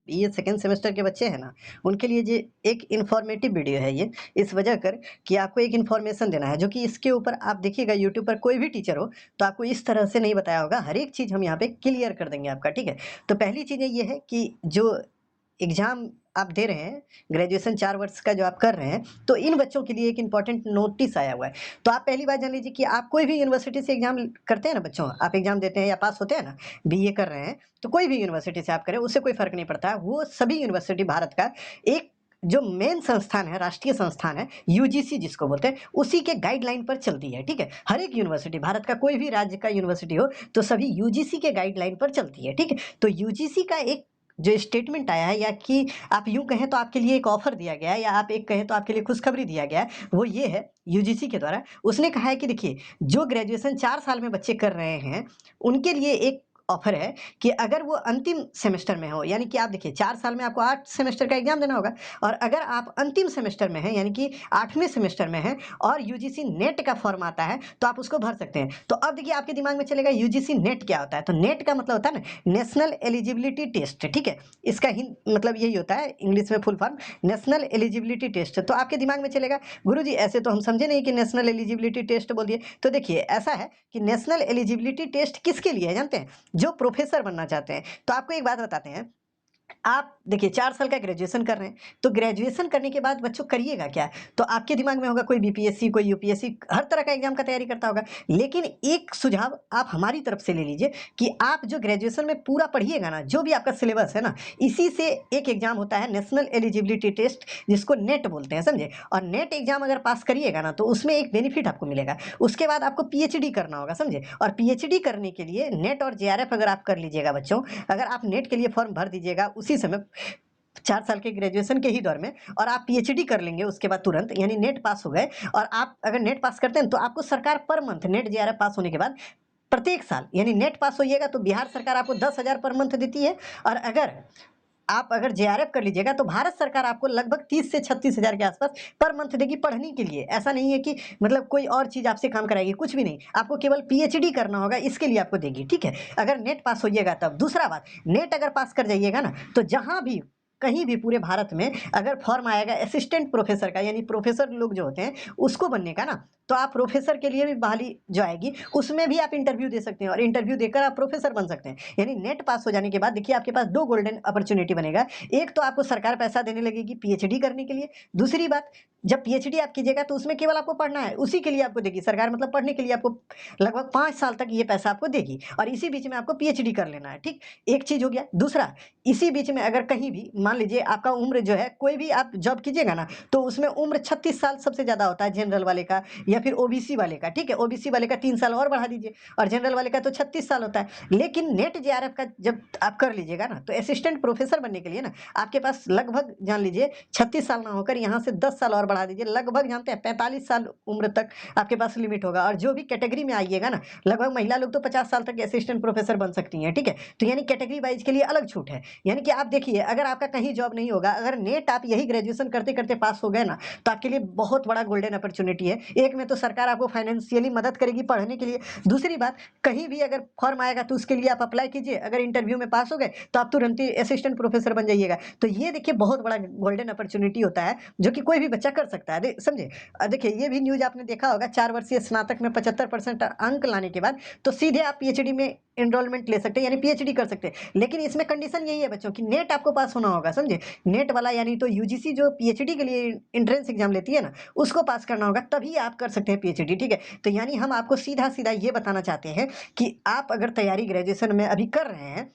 ये second semester के बच्चे हैं ना, उनके लिए ये एक इन्फॉर्मेटिव वीडियो है ये, इस वजह कर कि आपको एक इन्फॉर्मेशन देना है, जो कि इसके ऊपर आप देखिएगा यूट्यूब पर कोई भी टीचर हो तो आपको इस तरह से नहीं बताया होगा। हर एक चीज़ हम यहाँ पे क्लियर कर देंगे आपका, ठीक है। तो पहली चीज़ें ये है कि जो एग्ज़ाम आप दे रहे हैं, ग्रेजुएशन 4 वर्ष का जो आप कर रहे हैं, तो इन बच्चों के लिए एक इम्पॉर्टेंट नोटिस आया हुआ है। तो आप पहली बात जान लीजिए कि आप कोई भी यूनिवर्सिटी से एग्ज़ाम करते हैं ना बच्चों, आप एग्ज़ाम देते हैं या पास होते हैं ना, बीए कर रहे हैं, तो कोई भी यूनिवर्सिटी से आप करें, उससे कोई फ़र्क नहीं पड़ता। वो सभी यूनिवर्सिटी भारत का एक जो मेन संस्थान है, राष्ट्रीय संस्थान है, यूजीसी जिसको बोलते हैं, उसी के गाइडलाइन पर चलती है, ठीक है। हर एक यूनिवर्सिटी, भारत का कोई भी राज्य का यूनिवर्सिटी हो, तो सभी यूजीसी के गाइडलाइन पर चलती है, ठीक है। तो यूजीसी का एक जो स्टेटमेंट आया है, या कि आप यूँ कहें तो आपके लिए एक ऑफ़र दिया गया है, या आप एक कहें तो आपके लिए खुशखबरी दिया गया है, वो ये है यूजीसी के द्वारा। उसने कहा है कि देखिए, जो ग्रेजुएशन 4 साल में बच्चे कर रहे हैं, उनके लिए एक ऑफ़र है कि अगर वो अंतिम सेमेस्टर में हो, यानी कि आप देखिए 4 साल में आपको 8 सेमेस्टर का एग्ज़ाम देना होगा, और अगर आप अंतिम सेमेस्टर में हैं, यानी कि 8वें सेमेस्टर में हैं, और यूजीसी नेट का फॉर्म आता है, तो आप उसको भर सकते हैं। तो अब देखिए आपके दिमाग में चलेगा यूजीसी नेट क्या होता है? तो नेट का मतलब होता है ना, नेशनल एलिजिबिलिटी टेस्ट, ठीक है? इसका मतलब यही होता है, इंग्लिश में full form national eligibility test. तो आपके दिमाग में चलेगा, गुरुजी ऐसे तो हम समझे नहीं कि नेशनल एलिजिबिलिटी टेस्ट बोल दिए। तो देखिए ऐसा है कि नेशनल एलिजिबिलिटी टेस्ट किसके लिए है जानते हैं? जो प्रोफेसर बनना चाहते हैं। तो आपको एक बात बताते हैं, आप देखिए 4 साल का ग्रेजुएशन कर रहे हैं, तो ग्रेजुएशन करने के बाद बच्चों करिएगा क्या? तो आपके दिमाग में होगा कोई बीपीएससी, कोई यूपीएससी, हर तरह का एग्ज़ाम का तैयारी करता होगा। लेकिन एक सुझाव आप हमारी तरफ से ले लीजिए कि आप जो ग्रेजुएशन में पूरा पढ़िएगा ना, जो भी आपका सिलेबस है ना, इसी से एक एग्ज़ाम होता है नेशनल एलिजिबिलिटी टेस्ट, जिसको नेट बोलते हैं, समझे? और नेट एग्ज़ाम अगर पास करिएगा ना, तो उसमें एक बेनिफिट आपको मिलेगा। उसके बाद आपको पीएचडी करना होगा, समझे? और पीएचडी करने के लिए नेट और जेआरएफ अगर आप कर लीजिएगा बच्चों, अगर आप नेट के लिए फॉर्म भर दीजिएगा उसी समय 4 साल के ग्रेजुएशन के ही दौर में, और आप पीएचडी कर लेंगे उसके बाद तुरंत, यानी नेट पास हो गए, और आप अगर नेट पास करते हैं तो आपको सरकार पर मंथ नेट जेआरएफ पास होने के बाद प्रत्येक साल, यानी नेट पास होइएगा तो बिहार सरकार आपको 10,000 पर मंथ देती है, और अगर जेआरएफ कर लीजिएगा तो भारत सरकार आपको लगभग 30 से 36,000 के आसपास पर मंथ देगी पढ़ने के लिए। ऐसा नहीं है कि मतलब कोई और चीज़ आपसे काम कराएगी, कुछ भी नहीं। आपको केवल पीएचडी करना होगा, इसके लिए आपको देगी, ठीक है? अगर नेट पास होइएगा तब। दूसरा बात, नेट अगर पास कर जाइएगा ना, तो जहाँ भी कहीं भी पूरे भारत में अगर फॉर्म आएगा असिस्टेंट प्रोफेसर का, यानी प्रोफेसर लोग जो होते हैं उसको बनने का ना, तो आप प्रोफेसर के लिए भी बहाली जो आएगी, उसमें भी आप इंटरव्यू दे सकते हैं, और इंटरव्यू देकर आप प्रोफेसर बन सकते हैं। यानी नेट पास हो जाने के बाद देखिए आपके पास 2 गोल्डन अपॉर्चुनिटी बनेगा। एक तो आपको सरकार पैसा देने लगेगी पीएचडी करने के लिए। दूसरी बात, जब पीएचडी आप कीजिएगा तो उसमें केवल आपको पढ़ना है, उसी के लिए आपको देगी सरकार, मतलब पढ़ने के लिए आपको लगभग 5 साल तक ये पैसा आपको देगी, और इसी बीच में आपको पीएचडी कर लेना है, ठीक? एक चीज़ हो गया। दूसरा, इसी बीच में अगर कहीं भी मान लीजिए आपका उम्र जो है, कोई भी आप जॉब कीजिएगा ना, तो उसमें उम्र 36 साल सबसे ज़्यादा होता है जनरल वाले का, या फिर ओबीसी वाले का, ठीक है? ओबीसी वाले का 3 साल और बढ़ा दीजिए, और जनरल वाले का तो 36 साल होता है। लेकिन नेट जेआरएफ का जब आप कर लीजिएगा ना, तो असिस्टेंट प्रोफेसर बनने के लिए ना आपके पास लगभग जान लीजिए 36 साल ना होकर यहाँ से 10 साल और बढ़ा दीजिए, लगभग जानते हैं 45 साल उम्र तक आपके पास लिमिट होगा। और जो भी कैटेगरी में आइएगा ना, लगभग महिला लोग तो 50 साल तक असिस्टेंट प्रोफेसर बन सकती हैं, ठीक है? तो यानी कैटेगरी वाइज के लिए अलग छूट है। यानी कि आप देखिए, अगर आपका कहीं जॉब नहीं होगा, अगर नेट आप यही ग्रेजुएशन करते-करते पास हो गए ना, तो आपके लिए बहुत बड़ा गोल्डन अपॉर्चुनिटी है। एक में तो सरकार आपको फाइनेंशियली मदद करेगी पढ़ने के लिए। दूसरी बात, कहीं भी अगर फॉर्म आएगा तो उसके लिए आप अप्लाई कीजिए, अगर इंटरव्यू में पास हो गए तो आप तुरंत ही असिस्टेंट प्रोफेसर बन जाइएगा। तो ये देखिए बहुत बड़ा गोल्डन अपॉर्चुनिटी होता है, जो कि कोई भी बच्चा कर सकता है। समझे? देखिए ये भी न्यूज़ आपने देखा होगा, 4 वर्षीय स्नातक में 75% अंक लाने के बाद तो सीधे आप पीएचडी में एनरोलमेंट ले सकते हैं, यानी पीएचडी कर सकते हैं। लेकिन इसमें कंडीशन यही है बच्चों कि नेट आपको पास होना होगा, समझे? नेट वाला, यानी तो यूजीसी जो पीएचडी के लिए एंट्रेंस एग्जाम लेती है ना, उसको पास करना होगा, तभी आप कर सकते हैं पीएचडी, ठीक है? तो यानी हम आपको सीधा-सीधा ये बताना चाहते हैं कि आप अगर तैयारी ग्रेजुएशन में अभी कर रहे हैं,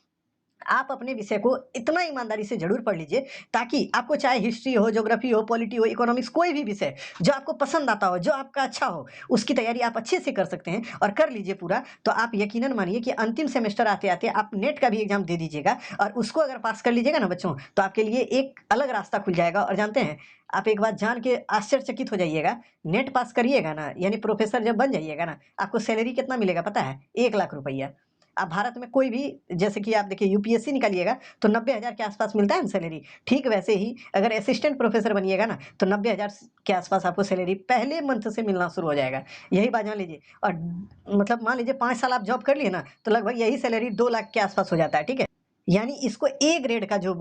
आप अपने विषय को इतना ईमानदारी से ज़रूर पढ़ लीजिए, ताकि आपको चाहे हिस्ट्री हो, ज्योग्राफी हो, पॉलिटी हो, इकोनॉमिक्स, कोई भी विषय जो आपको पसंद आता हो, जो आपका अच्छा हो, उसकी तैयारी आप अच्छे से कर सकते हैं, और कर लीजिए पूरा। तो आप यकीनन मानिए कि अंतिम सेमेस्टर आते-आते आप नेट का भी एग्ज़ाम दे दीजिएगा, और उसको अगर पास कर लीजिएगा ना बच्चों, तो आपके लिए एक अलग रास्ता खुल जाएगा। और जानते हैं, आप एक बात जान के आश्चर्यचकित हो जाइएगा, नेट पास करिएगा ना, यानी प्रोफ़ेसर जब बन जाइएगा ना, आपको सैलरी कितना मिलेगा पता है? 1 लाख रुपया। अब भारत में कोई भी, जैसे कि आप देखिए यूपीएससी निकालिएगा तो 90,000 के आसपास मिलता है ना सैलरी। ठीक वैसे ही अगर असिस्टेंट प्रोफेसर बनिएगा ना, तो 90,000 के आसपास आपको सैलरी पहले मंथ से मिलना शुरू हो जाएगा। यही बात जान लीजिए। और मतलब मान लीजिए 5 साल आप जॉब कर लिए ना, तो लगभग यही सैलरी 2 लाख के आसपास हो जाता है, ठीक है? यानी इसको ए ग्रेड का जॉब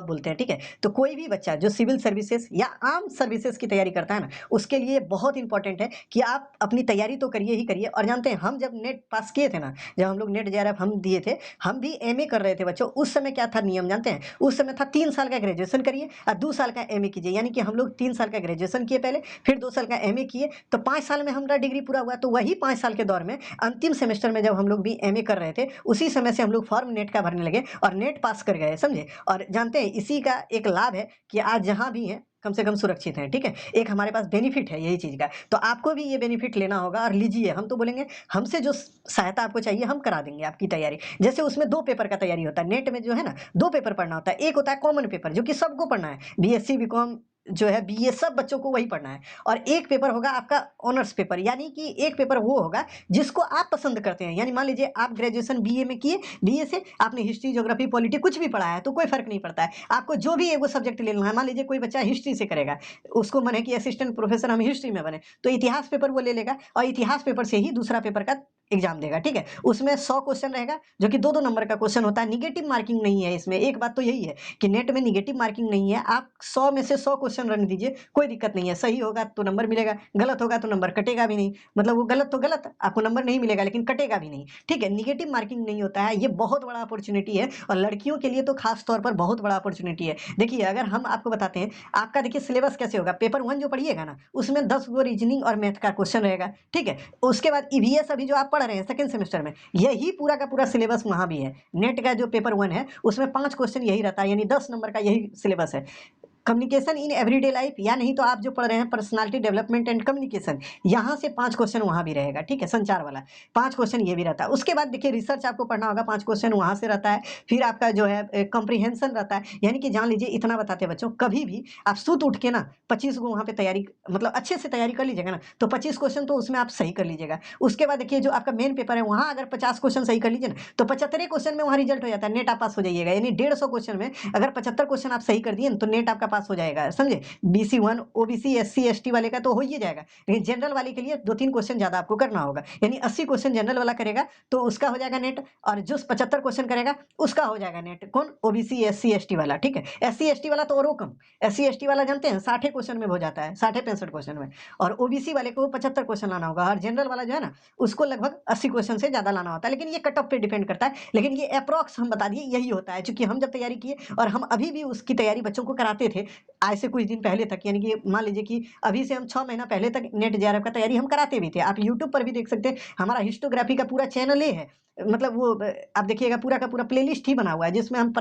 बोलते हैं, ठीक है। तो कोई भी बच्चा जो सिविल सर्विसेज या आर्म सर्विसेज की तैयारी करता है ना, उसके लिए बहुत इंपॉर्टेंट है कि आप अपनी तैयारी तो करिए ही करिए। और जानते हैं हम जब नेट पास किए थे ना, जब हम लोग नेट जेआरएफ हम दिए थे, हम भी एमए कर रहे थे बच्चों। उस समय क्या था नियम जानते हैं? उस समय था 3 साल का ग्रेजुएशन करिए और 2 साल का एमए कीजिए। यानी कि हम लोग 3 साल का ग्रेजुएशन किए पहले, फिर 2 साल का एमए किए, तो 5 साल में हमारा डिग्री पूरा हुआ। तो वही 5 साल के दौर में अंतिम सेमेस्टर में जब हम लोग भी एमए कर रहे थे, उसी समय से हम लोग फॉर्म नेट का भरने लगे और नेट पास कर गए, समझे। और जानते हैं इसी का एक लाभ है कि आज जहां भी हैं कम से कम सुरक्षित हैं, ठीक है। एक हमारे पास बेनिफिट है यही चीज का, तो आपको भी ये बेनिफिट लेना होगा और लीजिए। हम तो बोलेंगे हमसे जो सहायता आपको चाहिए हम करा देंगे आपकी तैयारी। जैसे उसमें 2 पेपर का तैयारी होता है नेट में, जो है ना 2 पेपर पढ़ना होता है। एक होता है कॉमन पेपर जो कि सबको पढ़ना है, बीएससी बीकॉम जो है बीए सब बच्चों को वही पढ़ना है। और एक पेपर होगा आपका ऑनर्स पेपर, यानी कि एक पेपर वो होगा जिसको आप पसंद करते हैं। यानी मान लीजिए आप ग्रेजुएशन बीए में किए, बीए से आपने हिस्ट्री ज्योग्राफी पॉलिटी कुछ भी पढ़ा है तो कोई फर्क नहीं पड़ता है, आपको जो भी एगो सब्जेक्ट लेना है। मान लीजिए कोई बच्चा हिस्ट्री से करेगा, उसको मन है कि असिस्टेंट प्रोफेसर हम हिस्ट्री में बने, तो इतिहास पेपर वो ले लेगा और इतिहास पेपर से ही दूसरा पेपर का एग्जाम देगा, ठीक है। उसमें 100 क्वेश्चन रहेगा जो कि 2-2 नंबर का क्वेश्चन होता है। निगेटिव मार्किंग नहीं है इसमें, एक बात तो यही है कि नेट में निगेटिव मार्किंग नहीं है। आप 100 में से 100 क्वेश्चन रन दीजिए, कोई दिक्कत नहीं है। सही होगा तो नंबर मिलेगा, गलत होगा तो नंबर कटेगा भी नहीं। मतलब वो गलत तो गलत, आपको नंबर नहीं मिलेगा लेकिन कटेगा भी नहीं, ठीक है। निगेटिव मार्किंग नहीं होता है, ये बहुत बड़ा अपॉर्चुनिटी है और लड़कियों के लिए तो खास तौर पर बहुत बड़ा अपॉर्चुनिटी है। देखिए अगर हम आपको बताते हैं, आपका देखिए सिलेबस कैसे होगा। पेपर 1 जो पढ़िएगा ना, उसमें 10 गो रीजनिंग और मैथ का क्वेश्चन रहेगा, ठीक है। उसके बाद ईवीएस अभी जो आप पढ़ रहे हैं सेकंड सेमेस्टर में, यही पूरा का पूरा सिलेबस वहां भी है। नेट का जो पेपर 1 है उसमें 5 क्वेश्चन यही रहता है, यानी 10 नंबर का यही सिलेबस है। कम्युनिकेशन इन एवरीडे लाइफ, या नहीं तो आप जो पढ़ रहे हैं पर्सनालिटी डेवलपमेंट एंड कम्युनिकेशन, यहाँ से 5 क्वेश्चन वहाँ भी रहेगा, ठीक है। संचार वाला 5 क्वेश्चन ये भी रहता है। उसके बाद देखिए रिसर्च आपको पढ़ना होगा, 5 क्वेश्चन वहाँ से रहता है। फिर आपका जो है कॉम्प्रिहेंशन रहता है, यानी कि जान लीजिए इतना बताते हैं बच्चों, कभी भी आप सुत उठ के ना 25 को वहाँ पे तैयारी, मतलब अच्छे से तैयारी कर लीजिएगा ना, तो 25 क्वेश्चन तो उसमें आप सही कर लीजिएगा। उसके बाद देखिए जो आपका मेन पेपर है वहाँ अगर 50 क्वेश्चन सही कर लीजिए ना, तो 75 क्वेश्चन में वहाँ रिजल्ट हो जाता है, नेट आप पास हो जाइएगा। यानी 150 क्वेश्चन में अगर 75 क्वेश्चन आप सही कर दिए तो नेट आपका पास हो जाएगा, समझे। BC1 OBC SC ST वाले का तो हो ही जाएगा, लेकिन जनरल वाले के लिए 2-3 क्वेश्चन ज्यादा आपको करना होगा। यानी 80 क्वेश्चन जनरल वाला करेगा तो उसका हो जाएगा नेट, और जो 75 क्वेश्चन करेगा उसका हो जाएगा नेट। कौन? OBC SC ST वाला, ठीक है। SC ST वाला तो और कम, SC ST वाला जानते हैं 60 क्वेश्चन में हो जाता है, 60-65 क्वेश्चन में। और OBC वाले को 75 क्वेश्चन लाना होगा, और जनरल वाला जो है ना उसको लगभग 80 क्वेश्चन से ज्यादा लाना होता है। लेकिन ये कट ऑफ पे डिपेंड करता है, लेकिन ये अप्रॉक्स हम बता दिए यही होता है। क्योंकि हम जब तैयारी किए और हम अभी भी उसकी तैयारी बच्चों को कराते थे आज से कुछ दिन पहले तक, यानी कि मान लीजिए कि अभी से हम 6 महीना पहले तक नेट जेआरएफ का तैयारी हम कराते भी थे। आप यूट्यूब पर भी देख सकते हैं, हमारा हिस्टोग्राफी का पूरा चैनल ही है। मतलब वो आप देखिएगा पूरा का पूरा प्लेलिस्ट ही बना हुआ है जिसमें हम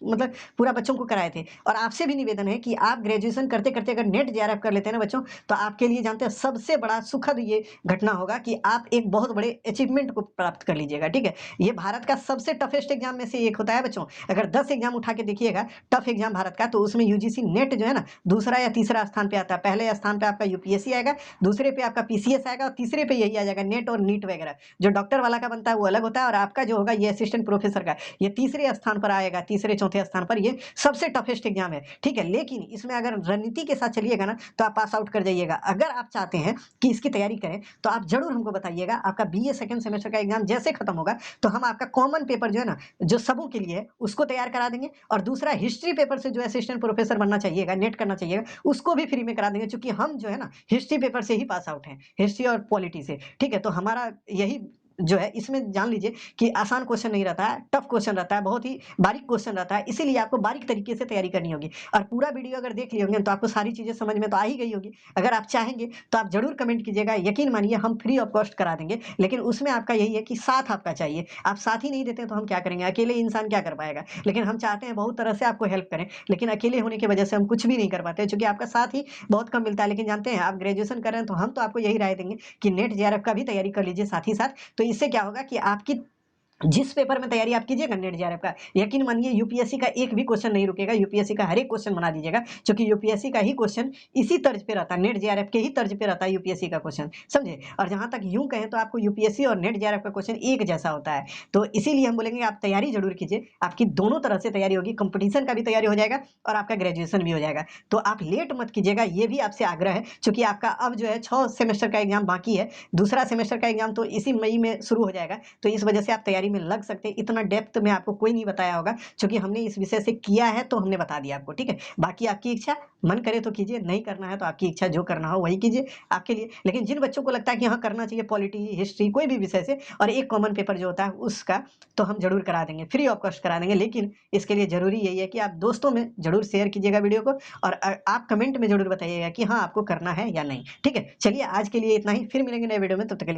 मतलब पूरा बच्चों को कराए थे। और आपसे भी निवेदन है कि आप ग्रेजुएशन करते करते अगर नेट जेआरएफ कर लेते हैं ना बच्चों, तो आपके लिए जानते हैं सबसे बड़ा सुखद ये घटना होगा कि आप एक बहुत बड़े अचीवमेंट को प्राप्त कर लीजिएगा, ठीक है। ये भारत का सबसे टफेस्ट एग्जाम में से एक होता है बच्चों। अगर 10 एग्जाम उठा के देखिएगा टफ एग्जाम भारत का, तो उसमें यूजीसी नेट जो है ना दूसरा या तीसरा स्थान पे आता है। पहले स्थान पे आपका यूपीएससी आएगा, दूसरे पे आपका पीसीएस आएगा, और तीसरे पे यही आ जाएगा नेट और नीट वगैरह। जो डॉक्टर वाला का बनता है वो अलग होता है, और आपका जो होगा ये असिस्टेंट प्रोफेसर का, ये तीसरे स्थान पर आएगा, तीसरे चौथे स्थान पर। ये सबसे टफेस्ट एग्जाम है, ठीक है। लेकिन इसमें अगर रणनीति के साथ चलिएगा ना तो आप पास आउट कर जाइएगा। अगर आप चाहते हैं कि इसकी तैयारी करें तो आप जरूर हमको बताइएगा। आपका बीए सेकंड सेमेस्टर का एग्जाम जैसे खत्म होगा तो हम आपका कॉमन पेपर जो है ना जो सबों के लिए है उसको तैयार करा देंगे, और दूसरा हिस्ट्री पेपर से जो असिस्टेंट प्रोफेसर बनना चाहिएगा, नेट करना चाहिएगा, उसको भी फ्री में करा देंगे। क्योंकि हम जो है ना हिस्ट्री पेपर से ही पास आउट हैं, हिस्ट्री और पॉलिटी से, ठीक है। तो हमारा यही जो है इसमें जान लीजिए कि आसान क्वेश्चन नहीं रहता है, टफ क्वेश्चन रहता है, बहुत ही बारीक क्वेश्चन रहता है। इसीलिए आपको बारीक तरीके से तैयारी करनी होगी। और पूरा वीडियो अगर देख लिए होंगे तो आपको सारी चीजें समझ में तो आ ही गई होगी। अगर आप चाहेंगे तो आप जरूर कमेंट कीजिएगा, यकीन मानिए हम फ्री ऑफ कॉस्ट करा देंगे। लेकिन उसमें आपका यही है कि साथ आपका चाहिए। आप साथ ही नहीं देते तो हम क्या करेंगे, अकेले इंसान क्या कर पाएगा। लेकिन हम चाहते हैं बहुत तरह से आपको हेल्प करें, लेकिन अकेले होने की वजह से हम कुछ भी नहीं कर पाते, क्योंकि आपका साथ ही बहुत कम मिलता है। लेकिन जानते हैं आप ग्रेजुएशन कर रहे हैं तो हम तो आपको यही राय देंगे कि नेट जेआरएफ का भी तैयारी कर लीजिए साथ ही साथ। तो इससे क्या होगा कि आपकी जिस पेपर में तैयारी आप कीजिएगा नेट जेआरएफ का, यकीन मानिए यूपीएससी का एक भी क्वेश्चन नहीं रुकेगा। यूपीएससी का हर एक क्वेश्चन बना दीजिएगा, क्योंकि यूपीएससी का ही क्वेश्चन इसी तर्ज पे रहता है, नेट जेआरएफ के ही तर्ज पे रहता है यूपीएससी का क्वेश्चन, समझे। और जहां तक यूं कहें तो आपको यूपीएससी और नेट जेआरएफ का क्वेश्चन एक जैसा होता है। तो इसीलिए हम बोलेंगे आप तैयारी जरूर कीजिए, आपकी दोनों तरह से तैयारी होगी, कंपटीशन का भी तैयारी हो जाएगा और आपका ग्रेजुएशन भी हो जाएगा। तो आप लेट मत कीजिएगा, ये भी आपसे आग्रह है। क्योंकि आपका अब जो है 6 सेमेस्टर का एग्जाम बाकी है, दूसरा सेमेस्टर का एग्जाम तो इसी मई में शुरू हो जाएगा। तो इस वजह से आप तैयारी में लग सकते हैं, इतना डेप्थ में आपको कोई नहीं बताया होगा, क्योंकि हमने इस विषय से किया है तो हमने बता दिया आपको, ठीक है। बाकी आपकी इच्छा, मन करे तो कीजिए, नहीं करना है तो आपकी इच्छा, जो करना हो वही कीजिए आपके लिए। लेकिन जिन बच्चों को लगता है कि हाँ करना चाहिए पॉलिटी, हिस्ट्री, कोई भी विषय से, और एक कॉमन पेपर जो होता है उसका, तो हम ज़रूर करा देंगे, फ्री ऑफ कॉस्ट करा देंगे। लेकिन इसके लिए ज़रूरी यही है कि आप दोस्तों में ज़रूर शेयर कीजिएगा वीडियो को, और आप कमेंट में ज़रूर बताइएगा कि हाँ आपको करना है या नहीं, ठीक है। चलिए आज के लिए इतना ही, फिर मिलेंगे नए वीडियो में, तब तक के लिए